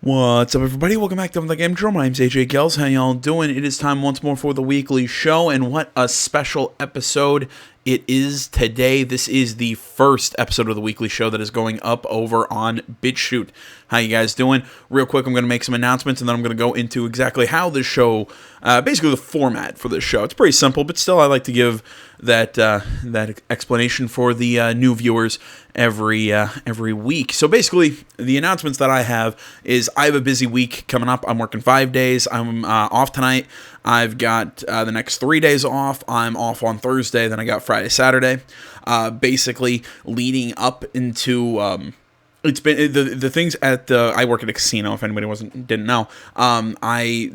What's up, everybody? Welcome back to the Game Show. My name's AJ Gels. How y'all doing? It is time once more for the weekly show, and what a special episode it is today. This is the first episode of the weekly show that is going up over on BitChute. How you guys doing? Real quick, I'm going to make some announcements, and then I'm going to go into exactly how this show, basically the format for this show. It's pretty simple, but still I like to give that explanation for the new viewers every week. So basically, the announcements that I have is I have a busy week coming up. I'm working 5 days. I'm off tonight. I've got the next 3 days off. I'm off on Thursday. Then I got Friday, Saturday. Basically, leading up into it's been the things at the. I work at a casino. If anybody didn't know,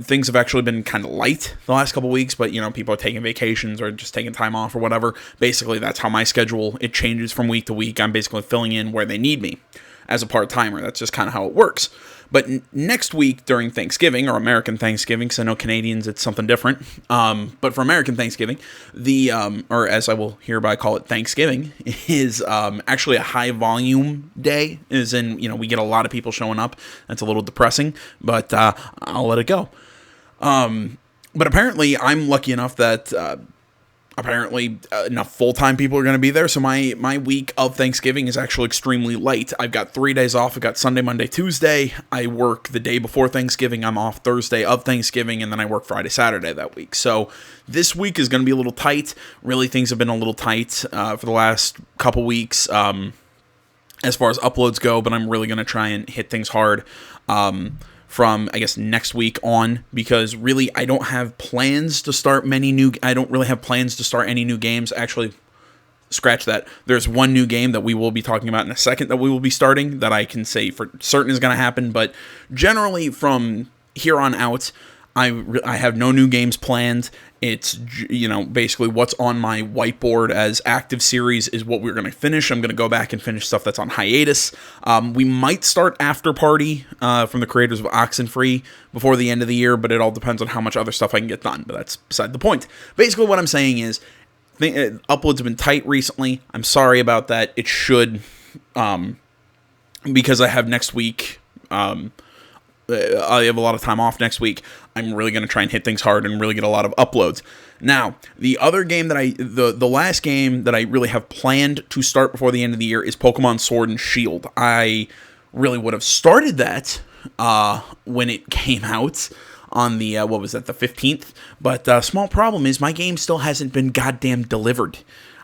things have actually been kind of light the last couple weeks. But people are taking vacations or just taking time off or whatever. Basically, that's how my schedule it changes from week to week. I'm basically filling in where they need me as a part-timer. That's just kind of how it works. But next week during Thanksgiving, or American Thanksgiving, because I know Canadians, it's something different. But for American Thanksgiving, or as I will hereby call it, Thanksgiving, is actually a high-volume day. As in, we get a lot of people showing up. That's a little depressing, but I'll let it go. But apparently, I'm lucky enough that enough full-time people are going to be there, so my week of Thanksgiving is actually extremely light. I've got 3 days off. I've got Sunday, Monday, Tuesday. I work the day before Thanksgiving. I'm off Thursday of Thanksgiving, and then I work Friday, Saturday that week. So this week is going to be a little tight. Really, things have been a little tight for the last couple weeks as far as uploads go, but I'm really going to try and hit things hard from, I guess, next week on, because really I don't have plans to start I don't really have plans to start any new games. Actually, scratch that. There's one new game that we will be talking about in a second that we will be starting that I can say for certain is going to happen, but generally from here on out, I have no new games planned. It's, basically what's on my whiteboard as active series is what we're going to finish. I'm going to go back and finish stuff that's on hiatus. We might start After Party from the creators of Oxenfree before the end of the year, but it all depends on how much other stuff I can get done. But that's beside the point. Basically what I'm saying is uploads have been tight recently. I'm sorry about that. It should, because I have next week... I have a lot of time off next week. I'm really going to try and hit things hard and really get a lot of uploads. Now, the other game that the last game that I really have planned to start before the end of the year is Pokemon Sword and Shield. I really would have started that when it came out on the, the 15th? But small problem is my game still hasn't been goddamn delivered.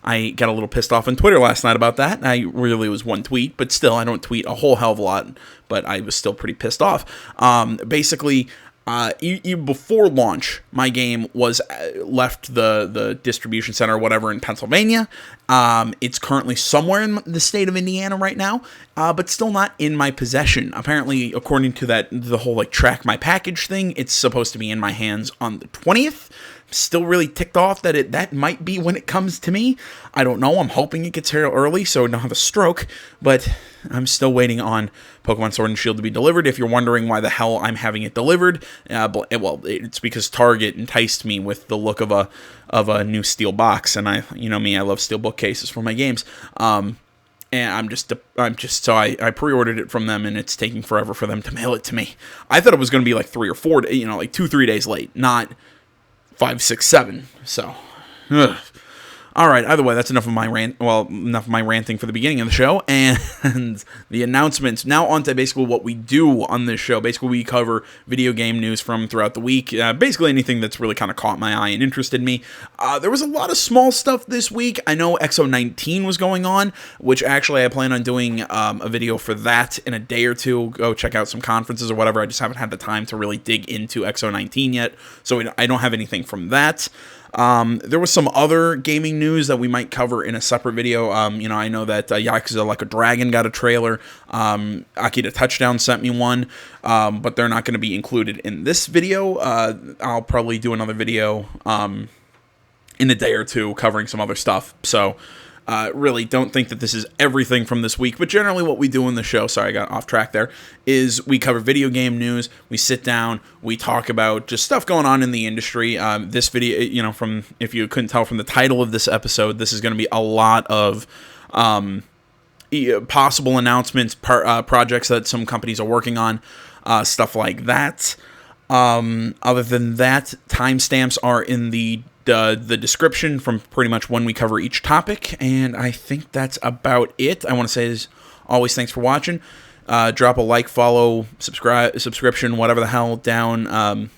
I got a little pissed off on Twitter last night about that. It was one tweet, but still, I don't tweet a whole hell of a lot, but I was still pretty pissed off. Basically, before launch, my game was left the distribution center or whatever in Pennsylvania. It's currently somewhere in the state of Indiana right now, but still not in my possession. Apparently, according to the whole track my package thing, it's supposed to be in my hands on the 20th. Still really ticked off that might be when it comes to me. I don't know. I'm hoping it gets here early so I don't have a stroke, but I'm still waiting on Pokemon Sword and Shield to be delivered. If you're wondering why the hell I'm having it delivered, it's because Target enticed me with the look of a new steel box, and I love steel bookcases for my games. And I pre-ordered it from them, and it's taking forever for them to mail it to me. I thought it was going to be 3 or 4, 2-3 days late, not 5, 6, 7. So, all right. Either way, that's enough of my ranting for the beginning of the show and the announcements. Now on to basically what we do on this show. Basically, we cover video game news from throughout the week. Basically, anything that's really kind of caught my eye and interested me. There was a lot of small stuff this week. I know XO19 was going on, which actually I plan on doing a video for that in a day or two. Go check out some conferences or whatever. I just haven't had the time to really dig into XO19 yet, so I don't have anything from that. There was some other gaming news that we might cover in a separate video. I know that Yakuza Like a Dragon got a trailer. Akita Touchdown sent me one, but they're not going to be included in this video. I'll probably do another video in a day or two covering some other stuff. So really don't think that this is everything from this week, but generally what we do in the show, sorry I got off track there, is we cover video game news, we sit down, we talk about just stuff going on in the industry. This video, from if you couldn't tell from the title of this episode, this is going to be a lot of possible announcements, projects that some companies are working on, stuff like that. Other than that, timestamps are in the description from pretty much when we cover each topic, and I think that's about it. I want to say, as always, thanks for watching. Drop a like, follow, subscription, whatever the hell, down, on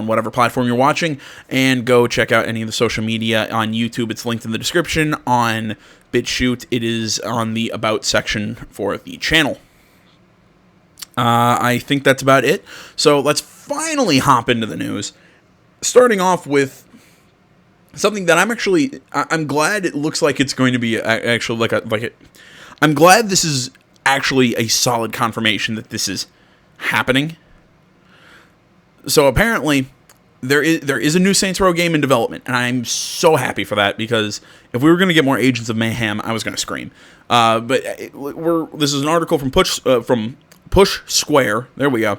whatever platform you're watching, and go check out any of the social media on YouTube. It's linked in the description. On BitChute, it is on the About section for the channel. I think that's about it. So let's finally hop into the news. Starting off with something that I'm glad it looks like it's going to be actually I'm glad this is actually a solid confirmation that this is happening. So apparently there is a new Saints Row game in development, and I'm so happy for that, because if we were going to get more Agents of Mayhem, I was going to scream. But this is an article from Push Square. There we go.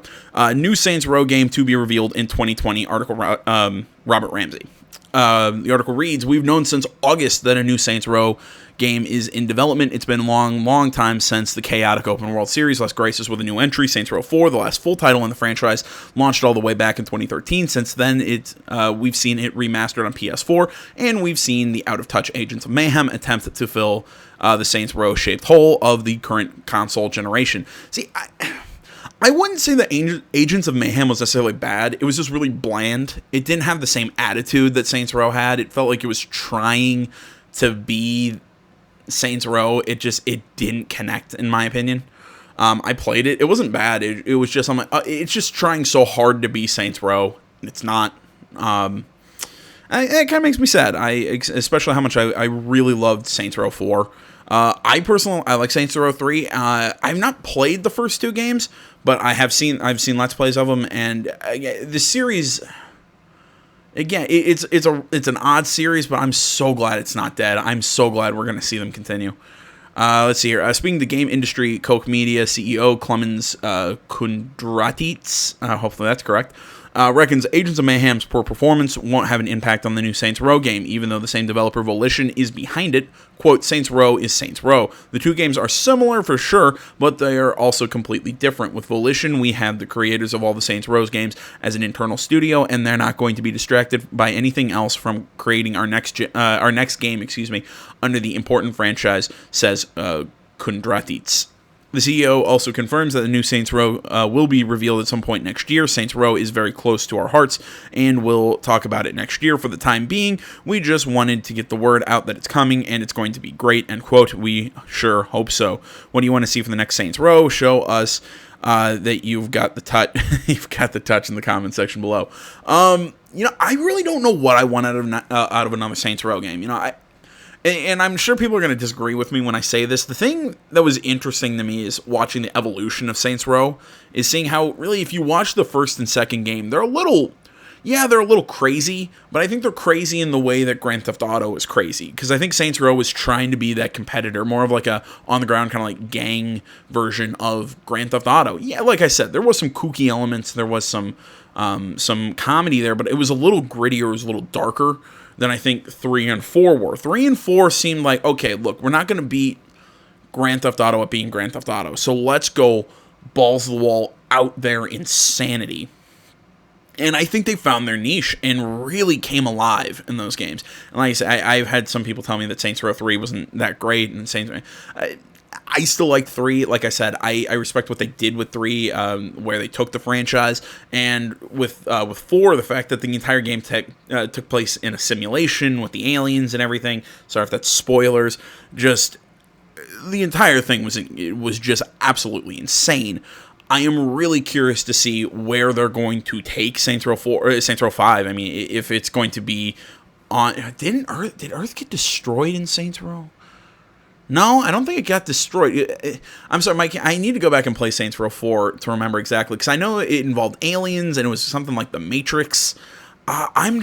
New Saints Row game to be revealed in 2020. Article Robert Ramsey. The article reads, "We've known since August that a new Saints Row game is in development. It's been a long time since the chaotic open world series last graces with a new entry, Saints Row 4, the last full title in the franchise, launched all the way back in 2013. Since then, we've seen it remastered on PS4, and we've seen the out-of-touch Agents of Mayhem attempt to fill the Saints Row-shaped hole of the current console generation." See, I wouldn't say that Agents of Mayhem was necessarily bad. It was just really bland. It didn't have the same attitude that Saints Row had. It felt like it was trying to be Saints Row. It didn't connect, in my opinion. I played it. It wasn't bad. It was just, it's just trying so hard to be Saints Row. It's not. It kind of makes me sad. Especially how much I really loved Saints Row 4. I like Saints Row 3. I've not played the first two games, but I've seen Let's Plays of them, and the series, again, it's an odd series, but I'm so glad it's not dead. I'm so glad we're going to see them continue. Let's see here. Speaking of the game industry, Koch Media CEO Clemens Kundratitz, hopefully that's correct, reckons Agents of Mayhem's poor performance won't have an impact on the new Saints Row game, even though the same developer Volition is behind it. Quote, "Saints Row is Saints Row. The two games are similar for sure, but they are also completely different. With Volition, we have the creators of all the Saints Row games as an internal studio, and they're not going to be distracted by anything else from creating our next game, under the important franchise," says Kundratitz. The CEO also confirms that the new Saints Row will be revealed at some point next year. Saints Row is very close to our hearts, and we'll talk about it next year. For the time being, we just wanted to get the word out that it's coming, and it's going to be great, end quote. "We sure hope so. What do you want to see from the next Saints Row? Show us that you've got the touch." You've got the touch in the comment section below. I really don't know what I want out of another Saints Row game. And I'm sure people are going to disagree with me when I say this. The thing that was interesting to me is watching the evolution of Saints Row, is seeing how, really, if you watch the first and second game, they're a little crazy, but I think they're crazy in the way that Grand Theft Auto is crazy. Because I think Saints Row was trying to be that competitor, more of like a on-the-ground kind of like gang version of Grand Theft Auto. Yeah, like I said, there was some kooky elements, there was some comedy there, but it was a little grittier, it was a little darker than I think 3 and 4 were. 3 and 4 seemed like, okay, look, we're not going to beat Grand Theft Auto at being Grand Theft Auto, so let's go balls to the wall, out there insanity. And I think they found their niche and really came alive in those games. And like I said, I've had some people tell me that Saints Row 3 wasn't that great, and I still like 3. Like I said, I respect what they did with 3, where they took the franchise, and with 4, the fact that the entire game took place in a simulation with the aliens and everything. Sorry if that's spoilers. Just the entire thing was just absolutely insane. I am really curious to see where they're going to take Saints Row 4 or Saints Row 5. I mean, if it's going to be on. Did Earth get destroyed in Saints Row? No, I don't think it got destroyed. I'm sorry, Mike. I need to go back and play Saints Row 4 to remember exactly, because I know it involved aliens and it was something like the Matrix. I'm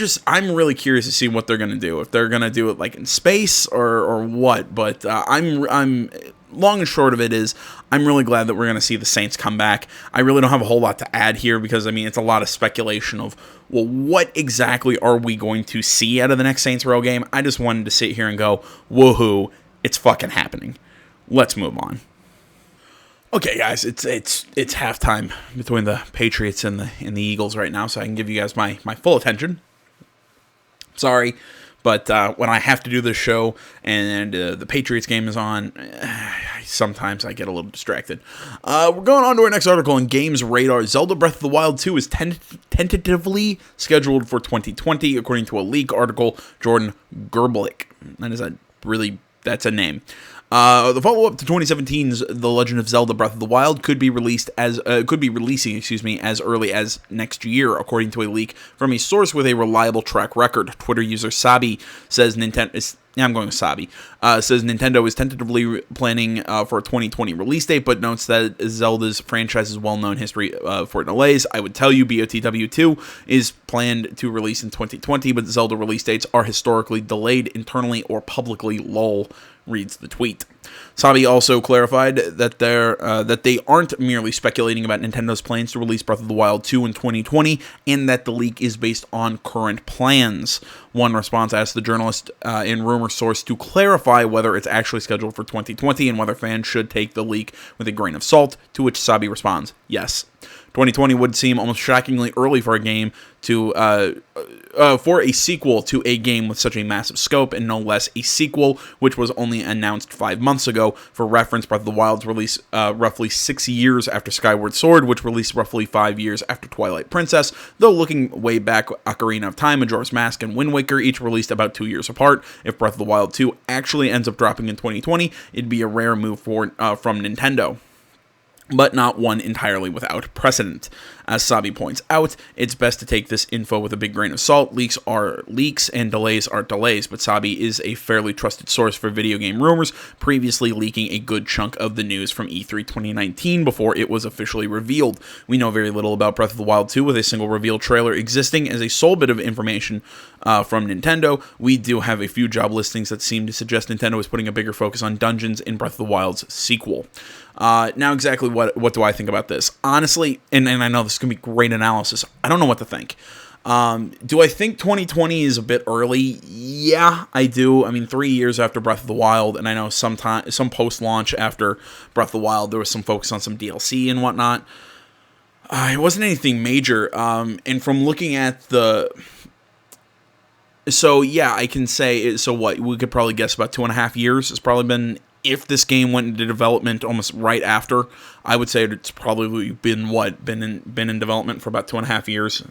really curious to see what they're gonna do. If they're gonna do it like in space or what. But I'm long and short of it is, I'm really glad that we're gonna see the Saints come back. I really don't have a whole lot to add here, because I mean, it's a lot of speculation of, well, what exactly are we going to see out of the next Saints Row game? I just wanted to sit here and go, woohoo, it's fucking happening. let's move on. Okay, guys, it's halftime between the Patriots and the Eagles right now, so I can give you guys my full attention. Sorry, but when I have to do this show and the Patriots game is on, sometimes I get a little distracted. We're going on to our next article on Games Radar. Zelda Breath of the Wild 2 is tentatively scheduled for 2020, according to a leak article. Jordan Gerblick. That's a name. The follow-up to 2017's The Legend of Zelda Breath of the Wild could be releasing as early as next year, according to a leak from a source with a reliable track record. Twitter user Sabi says Nintendo is tentatively planning for a 2020 release date, but notes that Zelda's franchise's well-known history for delays. I would tell you BOTW 2 is planned to release in 2020, but Zelda release dates are historically delayed internally or publicly, lol, reads the tweet. Sabi also clarified that they aren't merely speculating about Nintendo's plans to release Breath of the Wild 2 in 2020, and that the leak is based on current plans. One response asked the journalist and rumor source to clarify whether it's actually scheduled for 2020 and whether fans should take the leak with a grain of salt, to which Sabi responds, yes. 2020 would seem almost shockingly early for a game for a sequel to a game with such a massive scope, and no less a sequel which was only announced 5 months ago. For reference, Breath of the Wild's release roughly 6 years after Skyward Sword, which released roughly 5 years after Twilight Princess, though looking way back, Ocarina of Time, Majora's Mask, and Wind Waker each released about 2 years apart. If Breath of the Wild 2 actually ends up dropping in 2020, it'd be a rare move from Nintendo, but not one entirely without precedent. As Sabi points out, it's best to take this info with a big grain of salt. Leaks are leaks, and delays are delays, but Sabi is a fairly trusted source for video game rumors, previously leaking a good chunk of the news from E3 2019 before it was officially revealed. We know very little about Breath of the Wild 2, with a single reveal trailer existing as a sole bit of information from Nintendo. We do have a few job listings that seem to suggest Nintendo is putting a bigger focus on dungeons in Breath of the Wild's sequel. Now, exactly what do I think about this? Honestly, and I know this is going to be great analysis, I don't know what to think. Do I think 2020 is a bit early? Yeah, I do. I mean, 3 years after Breath of the Wild, and I know some post-launch after Breath of the Wild, there was some focus on some DLC and whatnot. It wasn't anything major, and from looking at so yeah, I can say, so what, we could probably guess about 2.5 years. It's probably been, if this game went into development almost right after, I would say it's probably been in development for about 2.5 years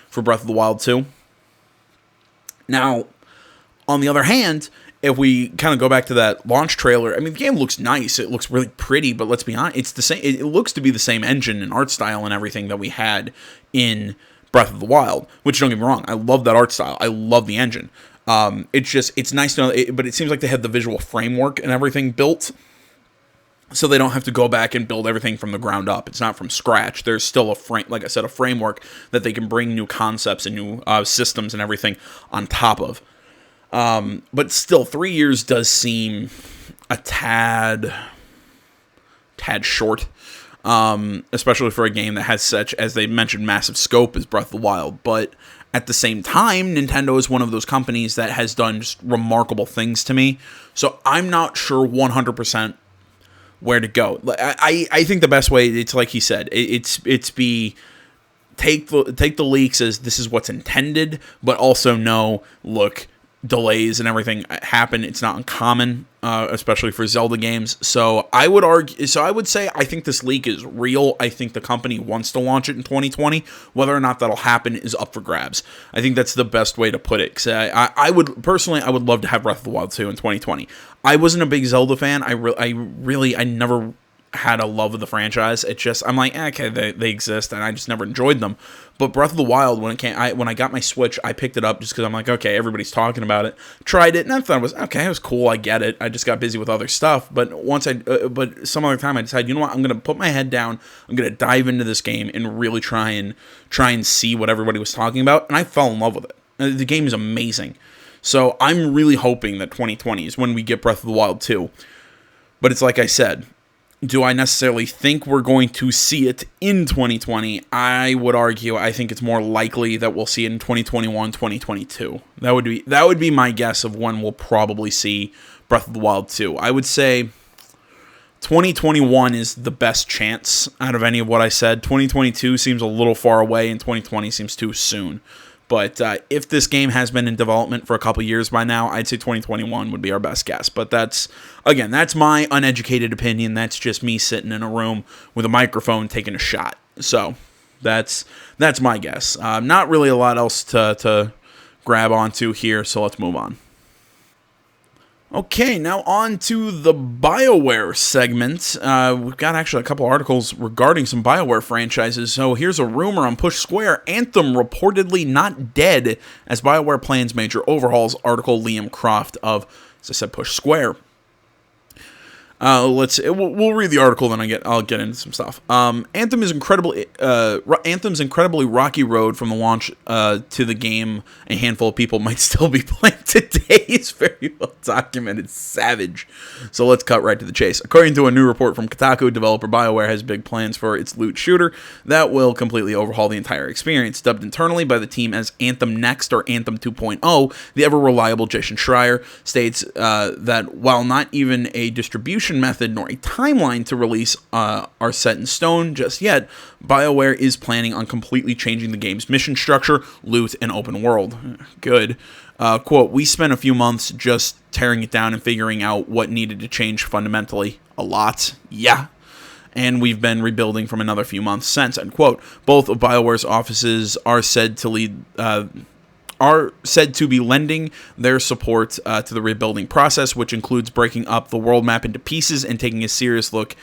for Breath of the Wild 2. Now, on the other hand, if we kind of go back to that launch trailer, I mean, the game looks nice. It looks really pretty, but let's be honest, it's the same. It looks to be the same engine and art style and everything that we had in Breath of the Wild, which, don't get me wrong, I love that art style. I love the engine. It's nice to know, but it seems like they had the visual framework and everything built, so they don't have to go back and build everything from the ground up. It's not from scratch. There's still a framework that they can bring new concepts and new systems and everything on top of. But still, 3 years does seem a tad short. Especially for a game that has such, as they mentioned, massive scope as Breath of the Wild. But at the same time, Nintendo is one of those companies that has done just remarkable things to me. So I'm not sure 100% where to go. I think the best way, it's like he said, take the leaks as this is what's intended, but also know, look, delays and everything happen. It's not uncommon, especially for Zelda games. So I would say I think this leak is real. I think the company wants to launch it in 2020. Whether or not that'll happen is up for grabs. I think that's the best way to put it. Because I would love to have Breath of the Wild 2 in 2020. I wasn't a big Zelda fan. I never had a love of the franchise. It's just, I'm like, okay, they exist, and I just never enjoyed them. But Breath of the Wild, when I got my Switch, I picked it up just because I'm like, okay, everybody's talking about it. Tried it, and I thought it was okay. It was cool. I get it. I just got busy with other stuff. But but some other time, I decided, you know what? I'm gonna put my head down. I'm gonna dive into this game and really try and see what everybody was talking about. And I fell in love with it. The game is amazing. So I'm really hoping that 2020 is when we get Breath of the Wild 2. But it's like I said. Do I necessarily think we're going to see it in 2020? I would argue I think it's more likely that we'll see it in 2021, 2022. That would be my guess of when we'll probably see Breath of the Wild 2. I would say 2021 is the best chance out of any of what I said. 2022 seems a little far away, and 2020 seems too soon. But if this game has been in development for a couple years by now, I'd say 2021 would be our best guess. But that's my uneducated opinion. That's just me sitting in a room with a microphone taking a shot. So that's my guess. Not really a lot else to grab onto here, so let's move on. Okay, now on to the BioWare segment. We've got actually a couple articles regarding some BioWare franchises. So here's a rumor on Push Square. Anthem reportedly not dead as BioWare plans major overhauls. Article Liam Croft of, as I said, Push Square. We'll read the article, then I'll get into some stuff. Anthem's incredibly rocky road from the launch to the game. A handful of people might still be playing today. It's very well documented. Savage. So let's cut right to the chase. According to a new report from Kotaku, developer BioWare has big plans for its loot shooter that will completely overhaul the entire experience. Dubbed internally by the team as Anthem Next or Anthem 2.0, the ever-reliable Jason Schreier states that while not even a distribution method nor a timeline to release are set in stone just yet, BioWare is planning on completely changing the game's mission structure, loot, and open world. Good. Quote, we spent a few months just tearing it down and figuring out what needed to change fundamentally. A lot. Yeah. And we've been rebuilding from another few months since, end quote. Both of BioWare's offices are said to be lending their support to the rebuilding process, which includes breaking up the world map into pieces and taking a serious look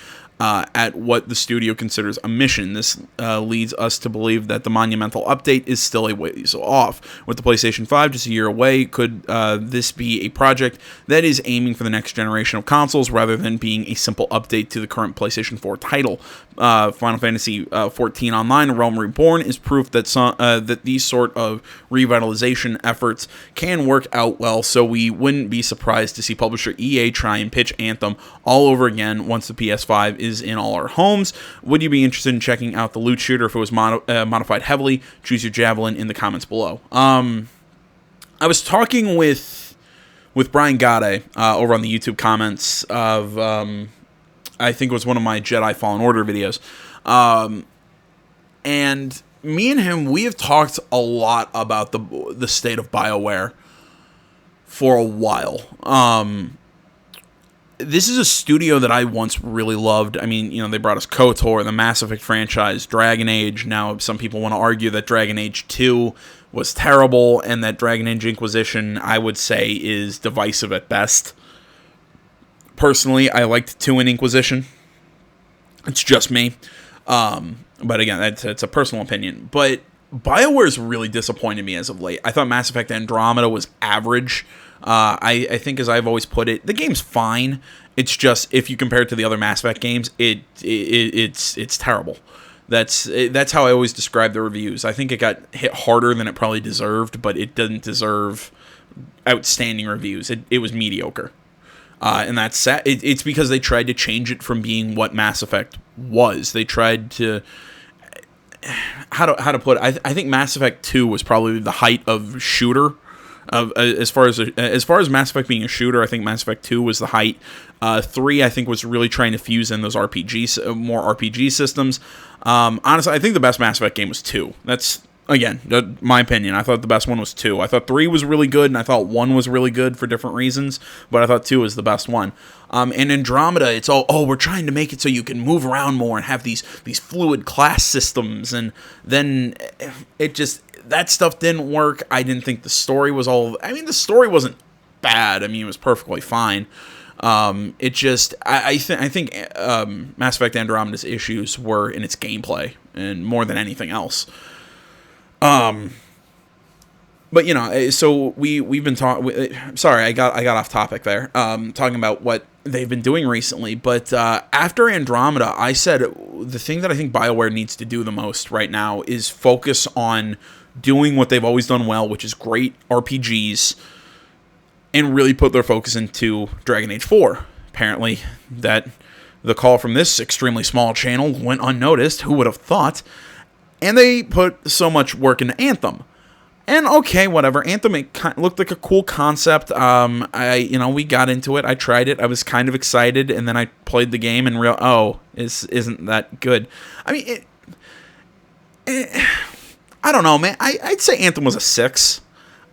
at what the studio considers a mission. This leads us to believe that the monumental update is still a ways off. With the PlayStation 5 just a year away, could this be a project that is aiming for the next generation of consoles rather than being a simple update to the current PlayStation 4 title? Final Fantasy XIV Online, Realm Reborn, is proof that that these sort of revitalization efforts can work out well, so we wouldn't be surprised to see publisher EA try and pitch Anthem all over again once the PS5 is in all our homes. Would you be interested in checking out the loot shooter if it was modified heavily? Choose your javelin in the comments below. I was talking with Brian Gade over on the YouTube comments of I think it was one of my Jedi Fallen Order videos. And me and him, we have talked a lot about the state of BioWare for a while. This is a studio that I once really loved. I mean, they brought us KOTOR, the Mass Effect franchise, Dragon Age. Now, some people want to argue that Dragon Age 2 was terrible and that Dragon Age Inquisition, I would say, is divisive at best. Personally, I liked 2 in Inquisition. It's just me. But again, it's a personal opinion. But BioWare's really disappointed me as of late. I thought Mass Effect Andromeda was average. I think, as I've always put it, the game's fine. It's just, if you compare it to the other Mass Effect games, it's terrible. That's how I always describe the reviews. I think it got hit harder than it probably deserved, but it didn't deserve outstanding reviews. It was mediocre. And that's sad. It's because they tried to change it from being what Mass Effect was. They tried to... How to put it? I think Mass Effect 2 was probably the height of shooter. As far as Mass Effect being a shooter, I think Mass Effect 2 was the height. 3, I think, was really trying to fuse in those more RPG systems. Honestly, I think the best Mass Effect game was 2. That's, again, my opinion. I thought the best one was 2. I thought 3 was really good, and I thought 1 was really good for different reasons, but I thought 2 was the best one. And Andromeda, it's all, we're trying to make it so you can move around more and have these fluid class systems, and then it just... That stuff didn't work. I didn't think the story was the story wasn't bad. I mean, it was perfectly fine. It just, I think Mass Effect Andromeda's issues were in its gameplay, and more than anything else. But so we've been talking. Sorry, I got off topic there. Talking about what they've been doing recently. But after Andromeda, I said the thing that I think BioWare needs to do the most right now is focus on doing what they've always done well, which is great RPGs, and really put their focus into Dragon Age 4. Apparently, that the call from this extremely small channel went unnoticed. Who would have thought? And they put so much work into Anthem. And okay, whatever. Anthem, it looked like a cool concept. We got into it. I tried it. I was kind of excited, and then I played the game and isn't that good? I mean, I don't know, man. I'd say Anthem was a 6.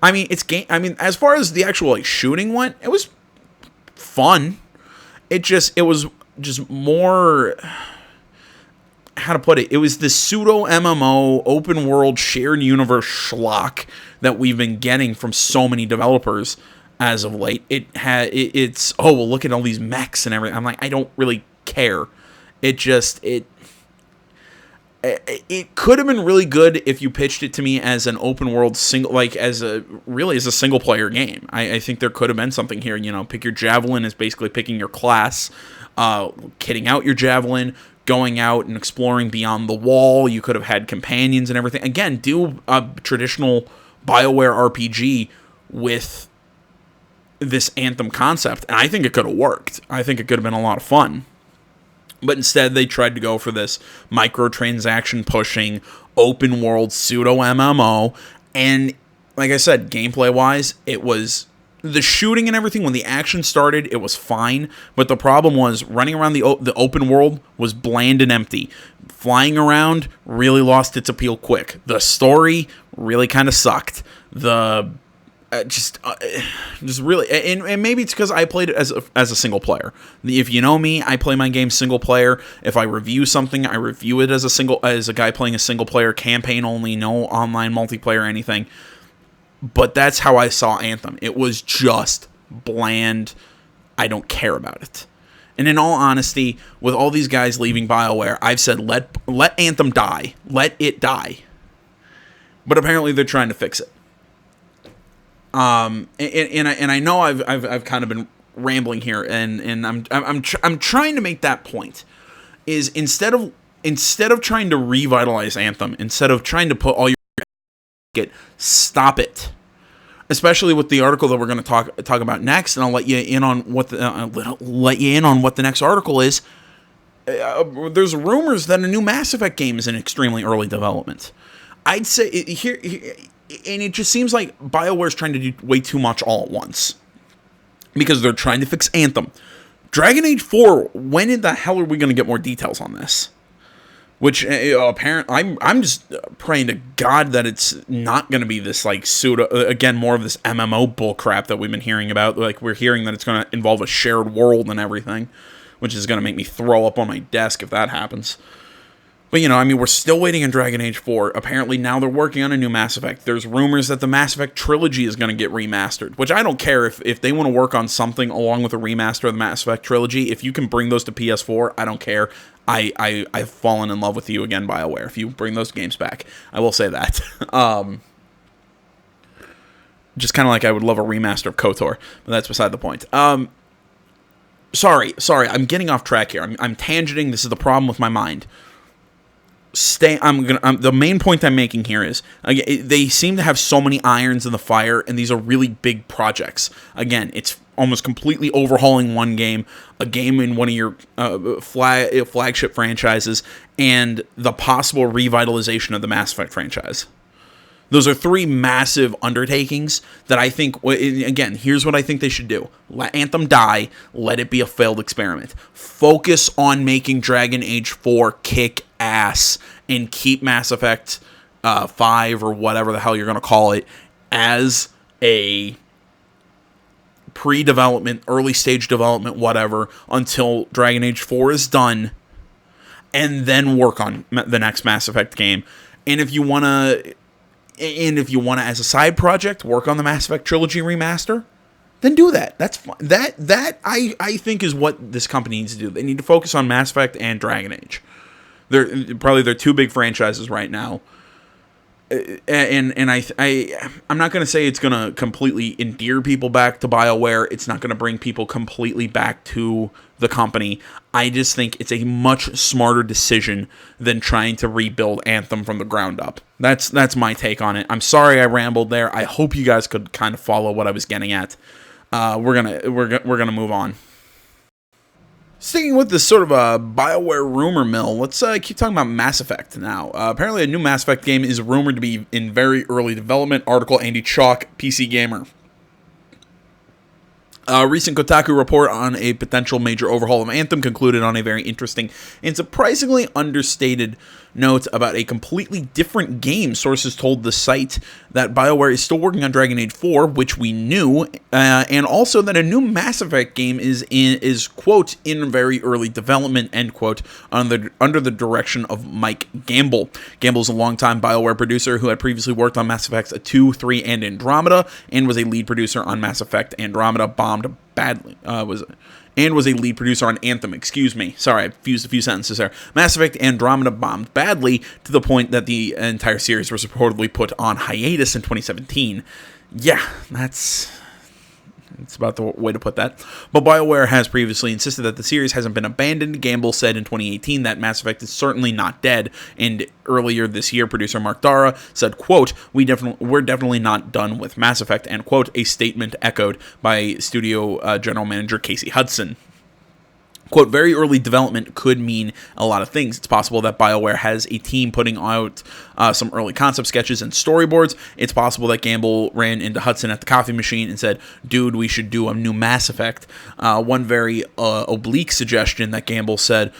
I mean, as far as the actual shooting went, it was fun. It was just more. How to put it? It was the pseudo MMO open world shared universe schlock that we've been getting from so many developers as of late. Look at all these mechs and everything. I'm like, I don't really care. It could have been really good if you pitched it to me as an open world as a single player game. I think there could have been something here. Pick your javelin is basically picking your class, kitting out your javelin, going out and exploring beyond the wall. You could have had companions and everything. Again, do a traditional BioWare RPG with this Anthem concept, and I think it could have worked. I think it could have been a lot of fun. But instead, they tried to go for this microtransaction pushing, open world pseudo MMO. And like I said, gameplay wise, it was the shooting and everything. When the action started, it was fine. But the problem was running around the open world was bland and empty. Flying around really lost its appeal quick. The story really kind of sucked. Just really, and maybe it's because I played it as a single player. If you know me, I play my game single player. If I review something, I review it as a guy playing a single player campaign only, no online multiplayer or anything. But that's how I saw Anthem. It was just bland. I don't care about it. And in all honesty, with all these guys leaving BioWare, I've said let Anthem die, let it die. But apparently they're trying to fix it. And I know I've kind of been rambling here, and I'm trying to make that point. Is instead of trying to revitalize Anthem, instead of trying to put all your stop it. Especially with the article that we're going to talk about next, and I'll let you in on what the next article is. There's rumors that a new Mass Effect game is in extremely early development. I'd say here, and it just seems like BioWare's trying to do way too much all at once because they're trying to fix Anthem. Dragon Age 4. When in the hell are we going to get more details on this? Which apparently, I'm just praying to God that it's not going to be this pseudo, again, more of this MMO bullcrap that we've been hearing about. Like, we're hearing that it's going to involve a shared world and everything, which is going to make me throw up on my desk if that happens. But, we're still waiting on Dragon Age 4. Apparently, now they're working on a new Mass Effect. There's rumors that the Mass Effect trilogy is going to get remastered, which I don't care if they want to work on something along with a remaster of the Mass Effect trilogy. If you can bring those to PS4, I don't care. I've fallen in love with you again, BioWare. If you bring those games back, I will say that. Just kind of like I would love a remaster of KOTOR, but that's beside the point. Sorry, I'm getting off track here. I'm tangenting. This is the problem with my mind. The main point I'm making here is, again, they seem to have so many irons in the fire, and these are really big projects. Again, it's almost completely overhauling one game, a game in one of your flagship franchises, and the possible revitalization of the Mass Effect franchise. Those are 3 massive undertakings that I think, again, here's what I think they should do. Let Anthem die. Let it be a failed experiment. Focus on making Dragon Age 4 kick ass and keep Mass Effect 5 or whatever the hell you're going to call it as a pre-development, early stage development, whatever, until Dragon Age 4 is done, and then work on the next Mass Effect game. And if you want to, as a side project, work on the Mass Effect Trilogy remaster, then do that. That's fine. That I think is what this company needs to do. They need to focus on Mass Effect and Dragon Age. They're probably their 2 big franchises right now. And I'm not going to say it's going to completely endear people back to BioWare. It's not going to bring people completely back to the company. I just think it's a much smarter decision than trying to rebuild Anthem from the ground up. That's my take on it. I'm sorry I rambled there. I hope you guys could kind of follow what I was getting at. We're gonna move on. Sticking with this sort of a BioWare rumor mill, let's keep talking about Mass Effect now. Apparently a new Mass Effect game is rumored to be in very early development. Article Andy Chalk, PC Gamer. A recent Kotaku report on a potential major overhaul of Anthem concluded on a very interesting and surprisingly understated note about a completely different game. Sources told the site that BioWare is still working on Dragon Age 4, which we knew, and also that a new Mass Effect game is quote, in very early development, end quote, under the direction of Mike Gamble. Gamble is a longtime BioWare producer who had previously worked on Mass Effects 2, 3, and Andromeda, and was a lead producer on Mass Effect Andromeda, bombed badly, was a lead producer on Anthem, Sorry, I fused a few sentences there. Mass Effect Andromeda bombed badly to the point that the entire series was reportedly put on hiatus in 2017. Yeah, that's about the way to put that. But BioWare has previously insisted that the series hasn't been abandoned. Gamble said in 2018 that Mass Effect is certainly not dead. And earlier this year, producer Mark Dara said, quote, we're definitely not done with Mass Effect, end quote, a statement echoed by studio general manager Casey Hudson. Quote, very early development could mean a lot of things. It's possible that BioWare has a team putting out some early concept sketches and storyboards. It's possible that Gamble ran into Hudson at the coffee machine and said, dude, we should do a new Mass Effect. One very oblique suggestion that Gamble said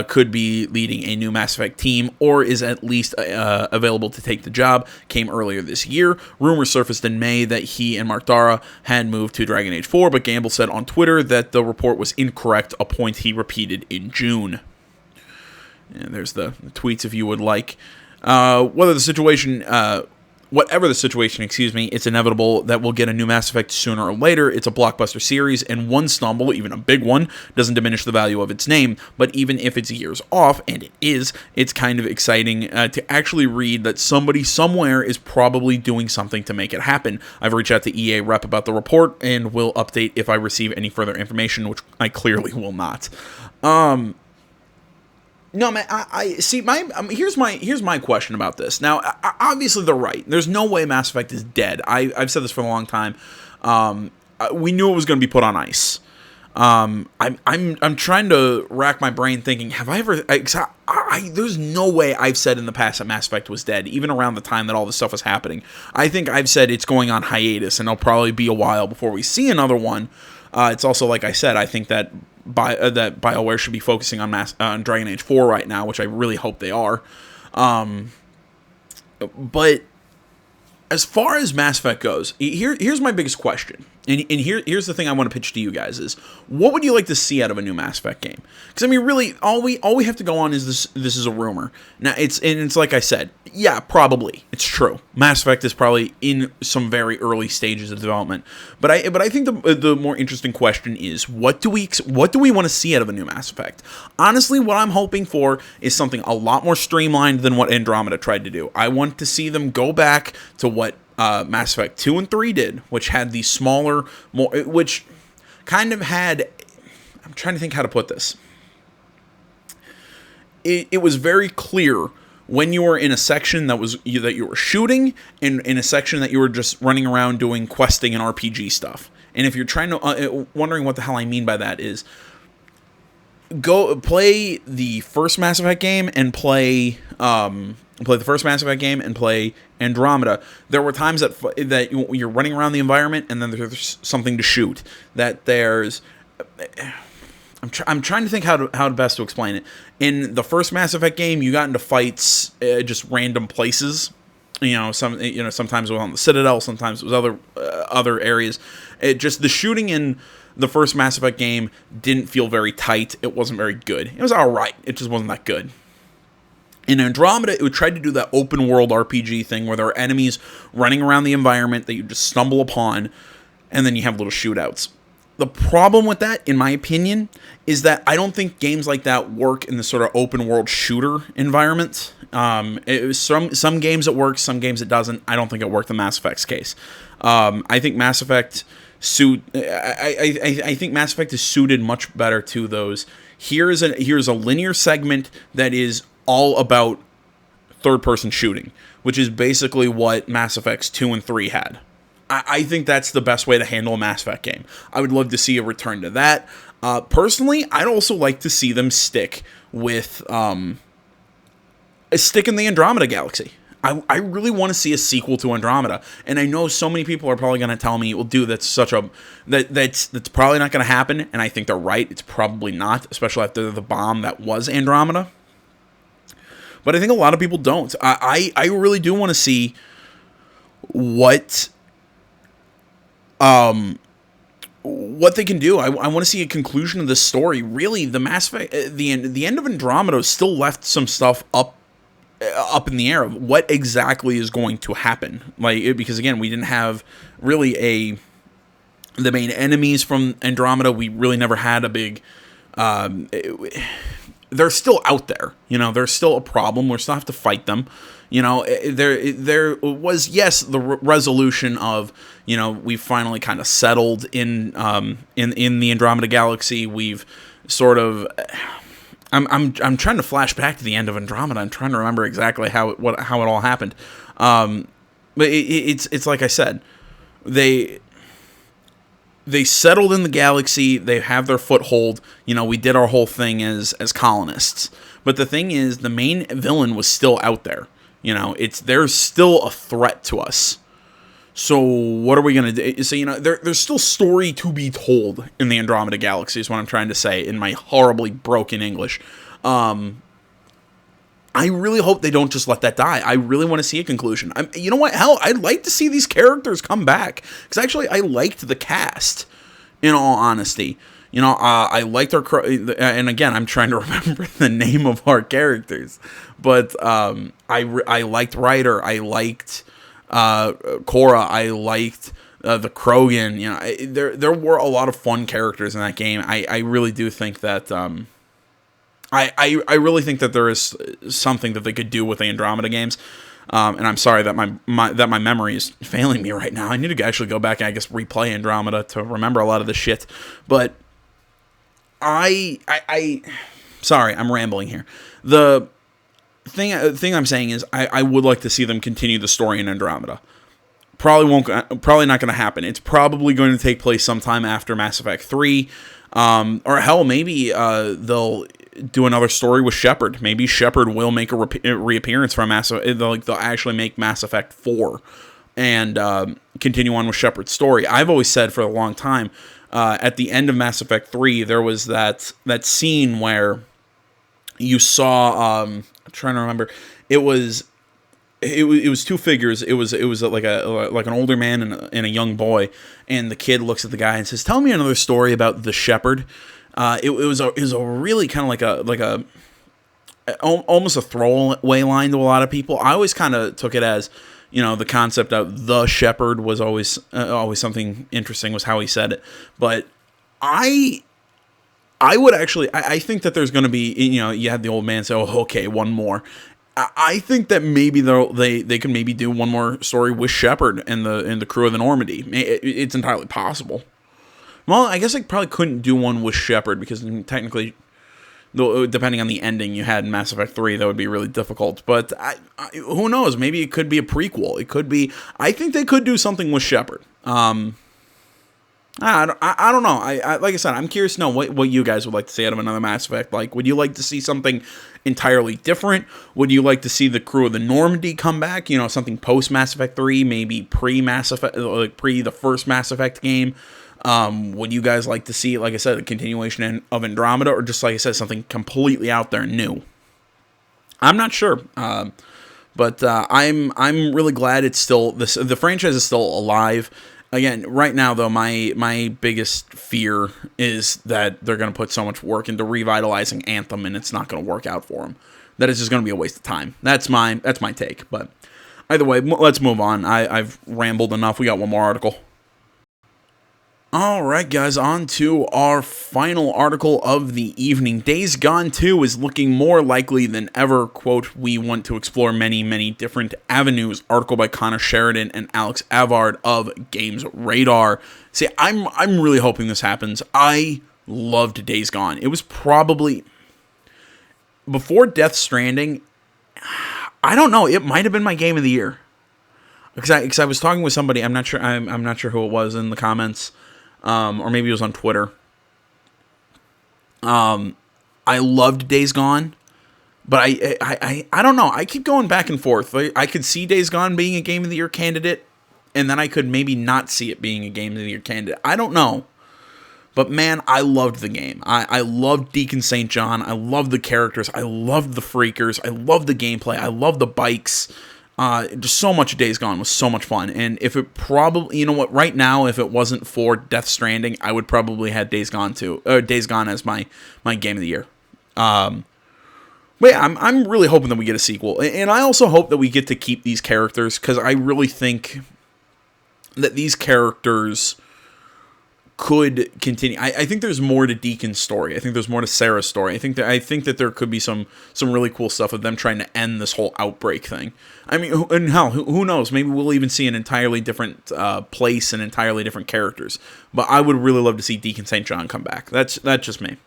could be leading a new Mass Effect team or is at least available to take the job came earlier this year. Rumors surfaced in May that he and Mark Dara had moved to Dragon Age 4, but Gamble said on Twitter that the report was incorrect, a point he repeated in June. And there's the tweets if you would like. Whatever the situation, it's inevitable that we'll get a new Mass Effect sooner or later. It's a blockbuster series, and one stumble, even a big one, doesn't diminish the value of its name. But even if it's years off, and it is, it's kind of exciting to actually read that somebody somewhere is probably doing something to make it happen. I've reached out to EA rep about the report, and will update if I receive any further information, which I clearly will not. No, man, I see. Here's my question about this. Now, obviously, they're right. There's no way Mass Effect is dead. I've said this for a long time. We knew it was going to be put on ice. I'm trying to rack my brain, thinking, have I ever? There's no way I've said in the past that Mass Effect was dead, even around the time that all this stuff was happening. I think I've said it's going on hiatus, and it'll probably be a while before we see another one. It's also, like I said, I think that that BioWare should be focusing on Dragon Age 4 right now, which I really hope they are. But as far as Mass Effect goes, here's my biggest question. And here's the thing I want to pitch to you guys is, what would you like to see out of a new Mass Effect game? Because, I mean, really, all we have to go on is this is a rumor. Now, it's like I said, yeah, probably. It's true. Mass Effect is probably in some very early stages of development. But I think the more interesting question is, what do we want to see out of a new Mass Effect? Honestly, what I'm hoping for is something a lot more streamlined than what Andromeda tried to do. I want to see them go back to what Mass Effect 2 and 3 did, which had these smaller, which kind of had, I'm trying to think how to put this. It was very clear when you were in a section that you were shooting, and in a section that you were just running around doing questing and RPG stuff. And if you're trying to, wondering what the hell I mean by that is, go play the first Mass Effect game and play Andromeda. There were times that you're running around the environment, and then there's something to shoot. That there's, I'm trying to think how best to explain it. In the first Mass Effect game, you got into fights just random places. Sometimes it was on the Citadel, sometimes it was other areas. The shooting in the first Mass Effect game didn't feel very tight. It wasn't very good. It was all right. It just wasn't that good. In Andromeda, it would try to do that open world RPG thing where there are enemies running around the environment that you just stumble upon, and then you have little shootouts. The problem with that, in my opinion, is that I don't think games like that work in the sort of open world shooter environment. Some games it works, some games it doesn't. I don't think it worked in Mass Effect's case. I think Mass Effect I think Mass Effect is suited much better to those. Here's a linear segment that is all about third-person shooting, which is basically what Mass Effects 2 and 3 had. I think that's the best way to handle a Mass Effect game. I would love to see a return to that. Personally, I'd also like to see them stick with a stick in the Andromeda Galaxy. I really want to see a sequel to Andromeda, and I know so many people are probably going to tell me, "Well, dude, that's probably not going to happen." And I think they're right. It's probably not, especially after the bomb that was Andromeda. But I think a lot of people don't. I really do want to see what they can do. I want to see a conclusion of this story. Really, the Mass Effect, the end of Andromeda still left some stuff up in the air of what exactly is going to happen. Because again, we didn't have really the main enemies from Andromeda. We really never had a big. They're still out there. They're still a problem. We still have to fight them. There was, yes, the resolution of, we finally kind of settled in the Andromeda Galaxy. We've sort of. I'm trying to flash back to the end of Andromeda. I'm trying to remember exactly how it all happened. But it's like I said, they settled in the galaxy. They have their foothold. We did our whole thing as colonists. But the thing is, the main villain was still out there. There's still a threat to us. So what are we going to do? So, there's still story to be told in the Andromeda Galaxy is what I'm trying to say in my horribly broken English. I really hope they don't just let that die. I really want to see a conclusion. You know what? Hell, I'd like to see these characters come back. Because actually, I liked the cast, in all honesty. I liked our... And again, I'm trying to remember the name of our characters. But I liked Ryder. I liked... Korra, I liked the Krogan. There were a lot of fun characters in that game. I really do think that I really think that there is something that they could do with the Andromeda games. And I'm sorry that my memory is failing me right now. I need to actually go back and I guess replay Andromeda to remember a lot of the shit. But sorry, I'm rambling here. The thing I'm saying is I would like to see them continue the story in Andromeda. Probably not going to happen. It's probably going to take place sometime after Mass Effect 3. Or hell, maybe they'll do another story with Shepard. Maybe Shepard will make a reappearance from Mass Effect. They'll actually make Mass Effect 4 and continue on with Shepard's story. I've always said for a long time, at the end of Mass Effect 3, there was that scene where you saw... I'm trying to remember. It was two figures. It was like an older man and a young boy, and the kid looks at the guy and says, "Tell me another story about the shepherd." It was a really kind of like a almost a throwaway line to a lot of people. I always kind of took it as, the concept of the shepherd was always something interesting, was how he said it. But I would actually, I think that there's going to be, you had the old man say, "Oh, okay, one more." I think that maybe they can maybe do one more story with Shepard and the crew of the Normandy. It's entirely possible. Well, I guess I probably couldn't do one with Shepard because technically, depending on the ending you had in Mass Effect 3, that would be really difficult. But who knows? Maybe it could be a prequel. It could be. I think they could do something with Shepard. I don't know. I like I said, I'm curious to know what you guys would like to see out of another Mass Effect. Like, would you like to see something entirely different? Would you like to see the crew of the Normandy come back? Something post Mass Effect 3, maybe pre Mass Effect, like pre the first Mass Effect game. Would you guys like to see, like I said, a continuation of Andromeda, or just like I said, something completely out there new? I'm not sure. But I'm really glad it's still the franchise is still alive. Again, right now, though, my biggest fear is that they're going to put so much work into revitalizing Anthem, and it's not going to work out for them. That it's just going to be a waste of time. That's my take. But either way, let's move on. I've rambled enough. We got one more article. Alright guys, on to our final article of the evening. Days Gone 2 is looking more likely than ever. Quote, "We want to explore many, many different avenues." Article by Connor Sheridan and Alex Avard of Games Radar. See, I'm really hoping this happens. I loved Days Gone. It was probably... before Death Stranding, I don't know, it might have been my game of the year. Because I was talking with somebody, I'm not sure who it was in the comments. Or maybe it was on Twitter. I loved Days Gone, but I don't know. I keep going back and forth. I could see Days Gone being a Game of the Year candidate, and then I could maybe not see it being a Game of the Year candidate. I don't know. But man, I loved the game. I loved Deacon St. John. I loved the characters. I loved the freakers. I loved the gameplay. I loved the bikes. Just so much of Days Gone was so much fun. And if it probably, you know what, right now, if it wasn't for Death Stranding, I would probably have Days Gone as my Game of the Year. But yeah, I'm really hoping that we get a sequel. And I also hope that we get to keep these characters, because I really think that these characters could continue. I think there's more to Deacon's story. I think there's more to Sarah's story. I think that there could be some really cool stuff of them trying to end this whole outbreak thing. I mean, and hell, who knows? Maybe we'll even see an entirely different place and entirely different characters. But I would really love to see Deacon St. John come back. That's just me.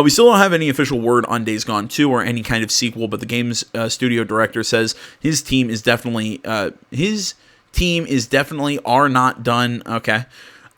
We still don't have any official word on Days Gone 2 or any kind of sequel, but the game's studio director says his team is definitely are not done. Okay.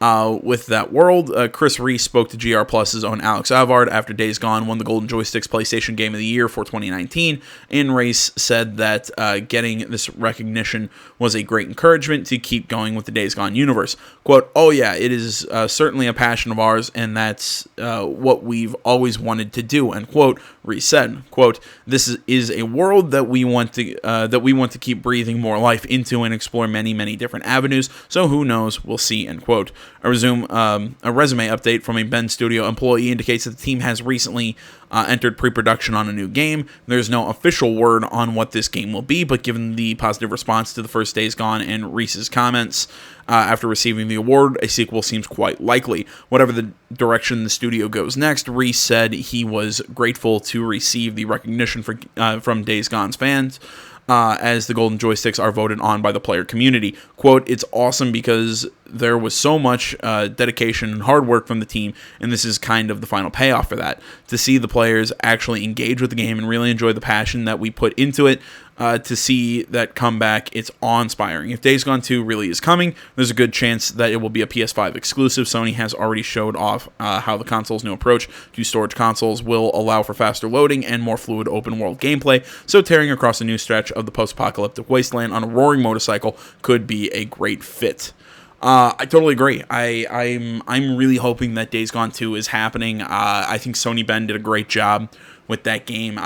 With that world, Chris Reese spoke to GR Plus's own Alex Avard after Days Gone won the Golden Joysticks PlayStation Game of the Year for 2019, and Reese said that getting this recognition was a great encouragement to keep going with the Days Gone universe. Quote, "Oh yeah, it is certainly a passion of ours, and that's what we've always wanted to do," end quote. Reese said, quote, "This is a world that we want to keep breathing more life into and explore many, many different avenues, so who knows, we'll see," end quote. A resume update from a Bend Studio employee indicates that the team has recently entered pre-production on a new game. There's no official word on what this game will be, but given the positive response to the first Days Gone and Reese's comments after receiving the award, a sequel seems quite likely. Whatever the direction the studio goes next, Reese said he was grateful to receive the recognition from Days Gone's fans, as the Golden Joysticks are voted on by the player community. Quote, "It's awesome because there was so much dedication and hard work from the team, and this is kind of the final payoff for that. To see the players actually engage with the game and really enjoy the passion that we put into it, to see that come back, it's awe-inspiring. If Days Gone 2 really is coming, there's a good chance that it will be a PS5 exclusive. Sony has already showed off how the console's new approach to storage consoles will allow for faster loading and more fluid open-world gameplay, so tearing across a new stretch of the post-apocalyptic wasteland on a roaring motorcycle could be a great fit." I totally agree. I'm really hoping that Days Gone 2 is happening. I think Sony Bend did a great job with that game.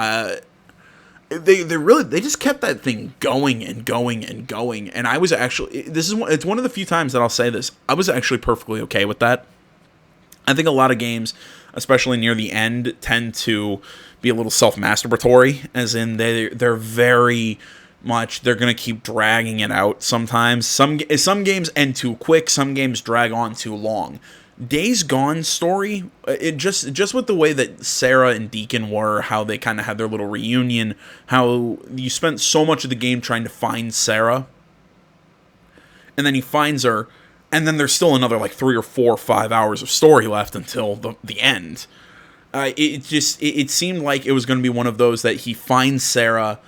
They just kept that thing going and going and going. And I was actually, it's one of the few times that I'll say this, I was actually perfectly okay with that. I think a lot of games, especially near the end, tend to be a little self-masturbatory, as in they're very much, they're going to keep dragging it out sometimes. Some games end too quick, some games drag on too long. Days Gone story, it just with the way that Sarah and Deacon were, how they kind of had their little reunion, how you spent so much of the game trying to find Sarah, and then he finds her, and then there's still another like 3 or 4 or 5 hours of story left until the end. It seemed like it was going to be one of those that he finds Sarah,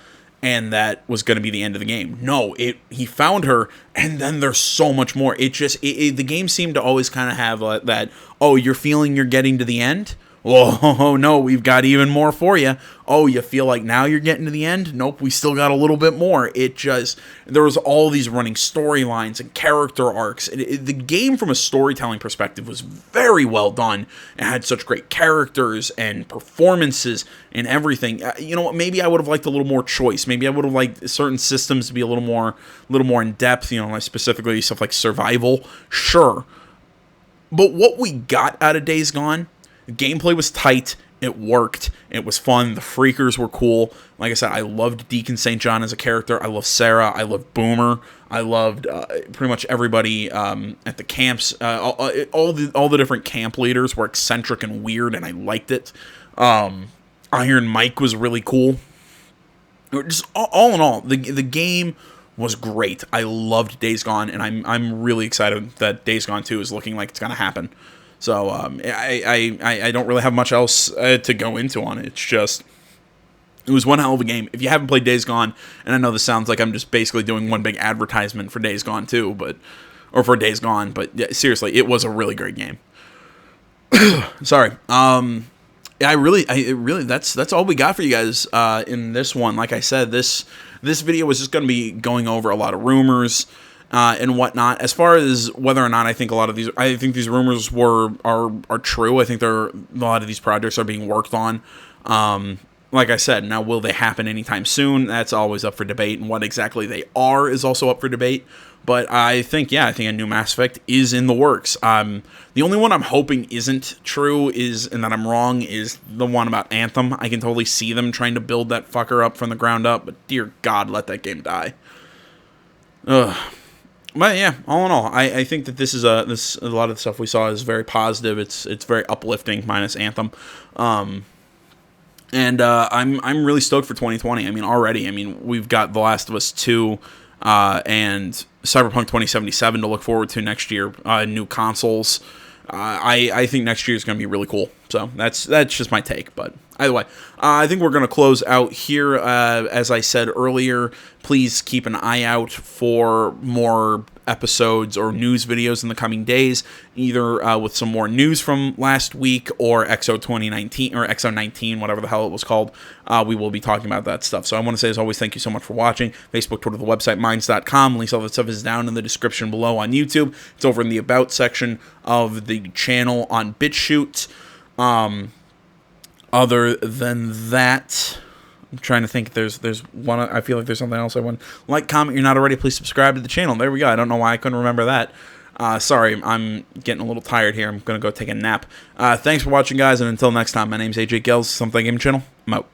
and that was going to be the end of the game. No, he found her, and then there's so much more. The game seemed to always kind of have that, oh, you're feeling you're getting to the end? Oh, no, we've got even more for you. Oh, you feel like now you're getting to the end? Nope, we still got a little bit more. There was all these running storylines and character arcs. The game from a storytelling perspective was very well done. It had such great characters and performances and everything. You know what, maybe I would have liked a little more choice. Maybe I would have liked certain systems to be a little more in depth, like specifically stuff like survival. Sure. But what we got out of Days Gone, the gameplay was tight, it worked, it was fun, the freakers were cool. Like I said, I loved Deacon St. John as a character, I loved Sarah, I loved Boomer, I loved pretty much everybody at the camps. All the different camp leaders were eccentric and weird, and I liked it. Iron Mike was really cool. Just all in all, the game was great. I loved Days Gone, and I'm really excited that Days Gone 2 is looking like it's going to happen. So I don't really have much else to go into on it. It's just, it was one hell of a game. If you haven't played Days Gone, and I know this sounds like I'm just basically doing one big advertisement for Days Gone 2, or for Days Gone, but yeah, seriously, it was a really great game. Sorry. I really, that's all we got for you guys in this one. Like I said, this video was just going to be going over a lot of rumors and whatnot. As far as whether or not I think these rumors are true. I think a lot of these projects are being worked on. Like I said, now will they happen anytime soon? That's always up for debate, and what exactly they are is also up for debate. But I think a new Mass Effect is in the works. The only one I'm hoping isn't true and that I'm wrong is the one about Anthem. I can totally see them trying to build that fucker up from the ground up, but dear God, let that game die. Ugh. But yeah, all in all, I think that this is a lot of the stuff we saw is very positive. It's very uplifting, minus Anthem. And I'm really stoked for 2020. I mean, already. I mean, we've got The Last of Us 2 and Cyberpunk 2077 to look forward to next year. New consoles. I think next year is going to be really cool. So that's just my take. But either way, I think we're going to close out here. As I said earlier, please keep an eye out for more episodes or news videos in the coming days, either with some more news from last week or XO 2019 or XO 19, whatever the hell it was called. We will be talking about that stuff. So I want to say, as always, thank you so much for watching. Facebook, Twitter, the website, minds.com. Links, all that stuff is down in the description below on YouTube. It's over in the About section of the channel on BitChute. Other than that, I'm trying to think. There's one. I feel like there's something else I want. Like, comment. You're not already. Please subscribe to the channel. There we go. I don't know why I couldn't remember that. Sorry, I'm getting a little tired here. I'm gonna go take a nap. Thanks for watching, guys, and until next time, my name's AJ Gels, Something Game Channel. I'm out.